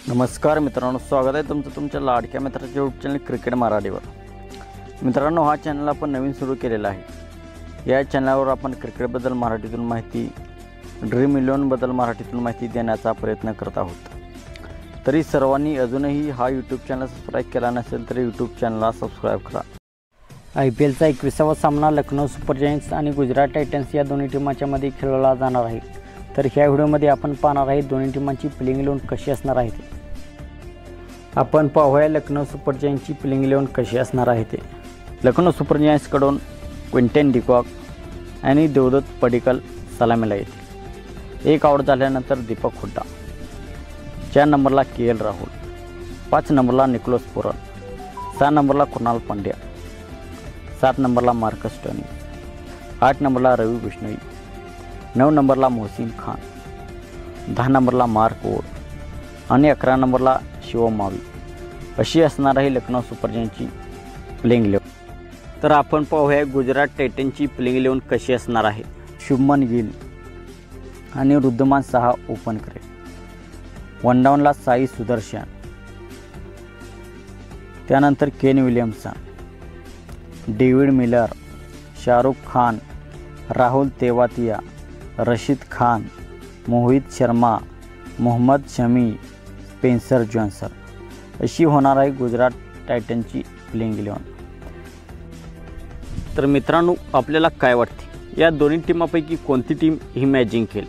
नमस्कार मित्रांनो, स्वागत आहे तुमचं तुमच्या लाडक्या मित्राच्या यूट्यूब चॅनल क्रिकेट मराठीवर। मित्रांनो, हा चॅनल आपण नवीन सुरू केलेला आहे। या चॅनलवर आपण क्रिकेटबद्दल मराठीतून माहिती, ड्रीम 11 बद्दल मराठीतून माहिती देण्याचा प्रयत्न करत आहोत। तरी सर्वांनी अजूनही हा यूट्यूब चॅनल सबस्क्राईब केला नसेल तर यूट्यूब चॅनलला सबस्क्राईब करा। IPLचा 21वा सामना लखनौ सुपर जायंट्स आणि गुजरात टायटन्स या दोन्ही टीमांच्या मध्ये खेळवला जाणार आहे। तर ह्या व्हिडिओमध्ये आपण पाहणार आहे दोन्ही टीमांची प्लेइंग 11 कशी असणार आहे ते। आपण पाहूया लखनौ सुपर जायंट्सची प्लेइंग 11 कशी असणार आहे ते। लखनौ सुपर जायंट्सकडून क्विंटन डिकॉक आणि देवदत्त पडिक्कल सलामीला येतील। एक आउट झाल्यानंतर दीपक हुड्डा, 4 नंबरला KL राहुल, 5 नंबरला निकोलस पुरन, 6 नंबरला कृणाल पांड्या, 7 नंबरला मार्कस टर्नी, 8 नंबरला रवि बिश्नोई, 9 नंबरला मोहसिन खान, 10 नंबरला मार्क वोड आणि 11 नंबरला शिवम मावी अशी असणार आहे लखनौ सुपर जायंट्सची प्लेइंग 11। तर आपण पाहूया गुजरात टायटन्सची प्लेइंग 11 कशी असणार आहे। शुभमन गिल आणि वृद्धमान साहा ओपन करेल। वन डाऊनला साई सुदर्शन, त्यानंतर Kane Williamson, David Miller, Shahrukh Khan, Rahul Tewatia, Rashid Khan, Mohit Sharma, Mohammed Shami, Spencer Johnson अशी होणार आहे गुजरात टायटन्सची प्लेइंग 11। तर मित्रांनो, आपल्याला काय वाटते या दोन्ही टीमांपैकी कोणती टीम ही मॅच जिंकेल?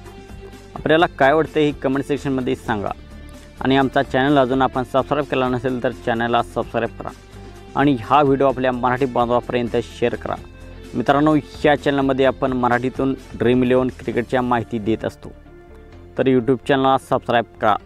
आपल्याला काय वाटते हे कमेंट सेक्शनमध्ये सांगा। आणि आमचा चॅनल अजून आपण सबस्क्राईब केला नसेल तर चॅनलला सबस्क्राईब करा आणि हा व्हिडिओ आपल्या मराठी बांधवापर्यंत शेअर करा। मित्रांनो, ह्या चॅनलमध्ये आपण मराठीतून ड्रीम 11 क्रिकेटच्या माहिती देत असतो। तर यूट्यूब चॅनलला सबस्क्राईब करा।